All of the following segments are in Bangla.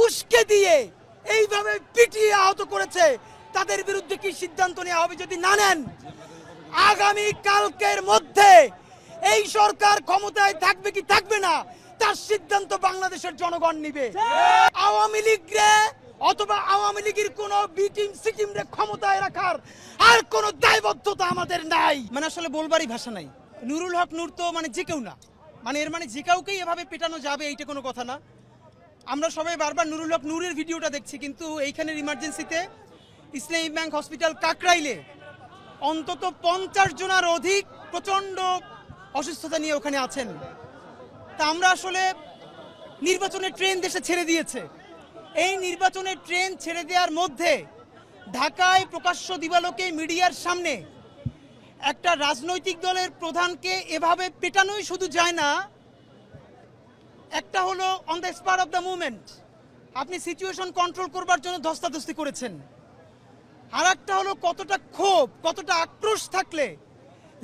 উস্কে দিয়ে এইভাবে পিটিয়ে আহত করেছে, তাদের বিরুদ্ধে কি সিদ্ধান্ত নেওয়া হবে যদি না নেন? আগামী কালকের মধ্যে এই সরকার ক্ষমতায় থাকবে কি থাকবে না তার সিদ্ধান্ত বাংলাদেশের জনগণ নিবে। আওয়ামী লীগরে অথবা আওয়ামী লীগের কোন বি টিম সি টিম রে ক্ষমতায় রাখার আর কোন দায়বদ্ধতা আমাদের নাই। মানে আসলে বলবারই ভাষা নাই। নুরুল হক নূর তো মানে যে কেউ না, মানে এর মানে যে কাউকেই এভাবে পেটানো যাবে এইটা কোনো কথা না। আমরা সবাই বারবার নুরুল হক নূরের ভিডিওটা দেখছি, কিন্তু এইখানের ইমার্জেন্সিতে ইসলামী ব্যাংক হসপিটাল কাকরাইলে অন্তত 50 জনের অধিক প্রচন্ড অসুস্থতা নিয়ে ওখানে আছেন। তা আমরা আসলে নির্বাচনের ট্রেন দেশে ছেড়ে দিয়েছে। এই নির্বাচনের ট্রেন ছেড়ে দেওয়ার মধ্যে ঢাকায় প্রকাশ্য দিবালোকে মিডিয়ার সামনে একটা রাজনৈতিক দলের প্রধানকে এভাবে পেটানোই শুধু যায় না, একটা হলো on the spot of the movement আপনি সিচুয়েশন কন্ট্রোল করবার জন্য ধস্তাধস্তি করেছেন, আর একটা হলো কতটা ক্ষোভ কতটা আক্রোশ থাকলে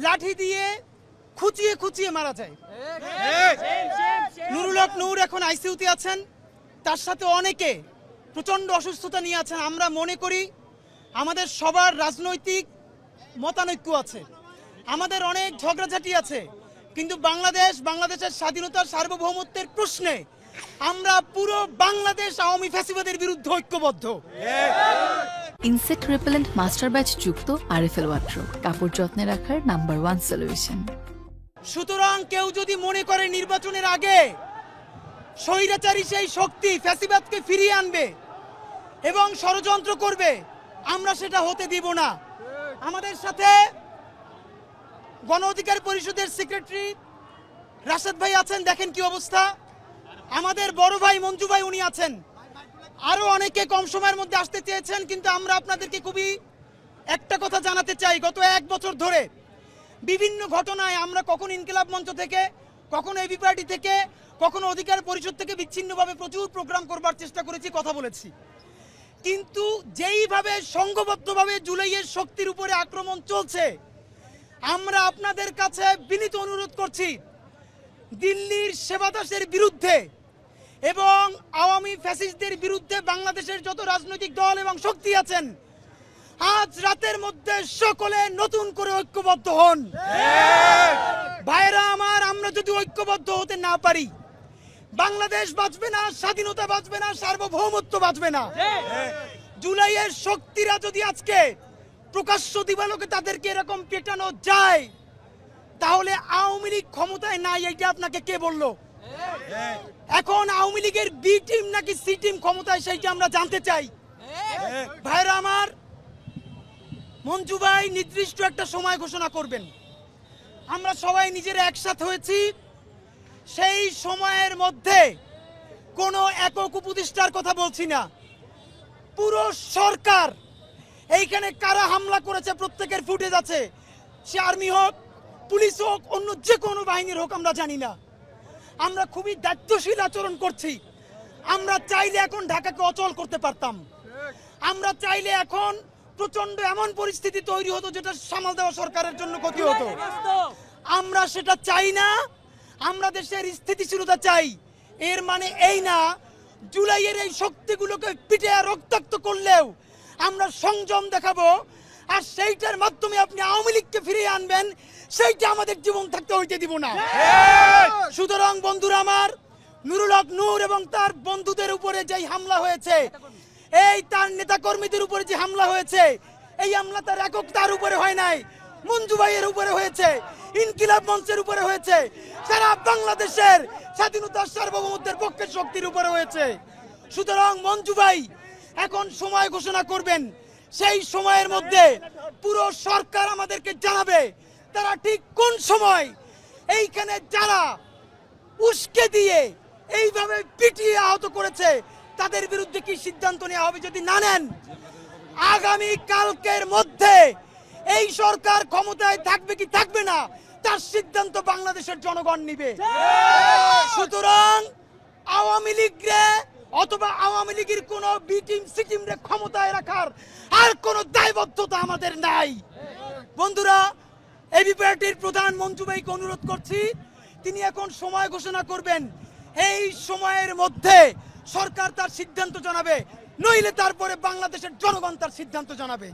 লাঠি দিয়ে খুঁচিয়ে খুঁচিয়ে মারা যায়। নুরুল হক নূর এখন আইসিইউতে আছেন, তার সাথে অনেকে প্রচন্ড অসুস্থতা নিয়ে আছেন। আমরা মনে করি আমাদের সবার রাজনৈতিক মতানৈক্য আছে, আমাদের অনেক ঝগড়াঝাটি আছে, কিন্তু বাংলাদেশের স্বাধীনতার সার্বভৌমত্বের প্রশ্নে আমরা পুরো বাংলাদেশ আওয়ামী ফ্যাসিবাদের বিরুদ্ধে ঐক্যবদ্ধ। ইনসেক্ট রিপেলেন্ট মাস্টার ব্যাচ যুক্ত আরএফএল ওয়াট্রো, কাপড় যত্নে রাখার নাম্বার 1 সলিউশন। সুতরাং কেউ যদি মনে করে নির্বাচনের আগে স্বৈরাচারী সেই শক্তি ফ্যাসিবাদকে ফিরিয়ে আনবে এবং ষড়যন্ত্র করবে, আমরা সেটা হতে দিব না। আমাদের সাথে গণ অধিকার পরিষদের সেক্রেটারি রাশেদ ভাই আছেন, দেখেন কি অবস্থা। আমাদের বড় ভাই মঞ্জু ভাই উনি আছেন, আরো অনেকে কম সময়ের মধ্যে আসতে চেয়েছেন, কিন্তু আমরা আপনাদেরকে খুবই একটা কথা জানাতে চাই। গত 1 বছর ধরে বিভিন্ন ঘটনায় আমরা কখনো ইনকিলাব মঞ্চ থেকে, কখনো এবি পার্টি থেকে, কখনো অধিকার পরিষদ থেকে বিচ্ছিন্নভাবে প্রচুর প্রোগ্রাম করবার চেষ্টা করেছি, কথা বলেছি, কিন্তু যেইভাবে সংঘবদ্ধভাবে জুলাইয়ের শক্তির উপরে আক্রমণ চলছে, আমরা আপনাদের কাছে বিনীত অনুরোধ করছি দিল্লির সেবাদাসের বিরুদ্ধে এবং আওয়ামী ফ্যাসিস্টদের বিরুদ্ধে বাংলাদেশের যত রাজনৈতিক দল এবং শক্তি আছেন, আজ রাতের মধ্যে সকলে নতুন করে ঐক্যবদ্ধ হন। ভাইরা আমার, আমরা যদি ঐক্যবদ্ধ হতে না পারি, বাংলাদেশ বাঁচবে না, স্বাধীনতা বাঁচবে না, সার্বভৌমত্ব বাঁচবে না। জুলাইয়ের শক্তিরা যদি আজকে প্রকাশ্য দিবালোকে তাদেরকে এরকম পেটানো যায়, তাহলে আওয়ামী লীগ ক্ষমতায় নাই এইটা আপনাকে কে বললো? এখন আওয়ামী লীগের বি টিম নাকি সি টিম ক্ষমতায়, সেইটা আমরা জানতে চাই। ভাইরা আমার, মঞ্জু ভাই নির্দিষ্ট একটা সময় ঘোষণা করবেন, আমরা সবাই নিজেরা একসাথে হয়েছি, সেই সময়ের মধ্যে কোনো একক উপদেষ্টার কথা বলছি না, পুরো সরকার এইখানে কারা হামলা করেছে প্রত্যেকের ফুটেজ আছে, সে আর্মি হোক, পুলিশ হোক, অন্য যে কোনো বাহিনীর হোক, আমরা জানি না। আমরা খুবই দায়িত্বশীল আচরণ করছি। আমরা চাইলে এখন ঢাকাকে অচল করতে পারতাম, আমরা চাইলে এখন প্রচন্ড এমন পরিস্থিতি তৈরি হতো যেটা সামাল দেওয়া সরকারের জন্য ক্ষতি হতো। আমরা সেটা চাই না, আমরা দেশের স্থিতিশীলতা চাই। এর মানে এই না জুলাইয়ের এই শক্তিগুলোকে পিটে রক্তাক্ত করলেও আমরা সংযম দেখাবো, আর সেইটার মাধ্যমে আপনি আওয়ামী লীগকে ফিরিয়ে আনবেন, সেইটা আমাদের জীবন থাকতে হইতে দিব না। সুতরাং বন্ধুরা আমার, নুরুল হক নূর এবং তার বন্ধুদের উপরে যে হামলা হয়েছে, এই তার নেতা কর্মীদের উপরে যে হামলা হয়েছে, এই হামলা তার একক তার উপরে হয় নাই, মঞ্জু ভাইয়ের উপরে হয়েছে, ইনকিলাব মঞ্চের উপরে হয়েছে, সারা বাংলাদেশের স্বাধীনতার সার্বভৌমত্বের পক্ষের শক্তির উপরে হয়েছে। সুতরাং মঞ্জু ভাই এখন সময় ঘোষণা করবেন, সেই সময়ের মধ্যে পুরো সরকার আমাদেরকে জানাবে তারা ঠিক কোন সময় এইখানে যারা উস্কে দিয়ে এইভাবে পিটিয়ে আহত করেছে তাদের বিরুদ্ধে কি সিদ্ধান্ত নেওয়া হবে যদি না নেন। আগামী কালকের মধ্যে এই সরকার ক্ষমতায় থাকবে কি থাকবে না তার সিদ্ধান্ত বাংলাদেশের জনগণ নিবে। সুতরাং আওয়ামী লীগরে অথবা আওয়ামী লীগের কোন বি টিম সি টিম রে ক্ষমতায় রাখার আর কোন দায়বদ্ধতা আমাদের নাই। বন্ধুরা, এবি পার্টির প্রধান মঞ্জু ভাইকে অনুরোধ করছি, তিনি এখন সময় ঘোষণা করবেন, এই সময়ের মধ্যে সরকার তার সিদ্ধান্ত জানাবে, নইলে তারপরে বাংলাদেশের জনগণ তার সিদ্ধান্ত জানাবে।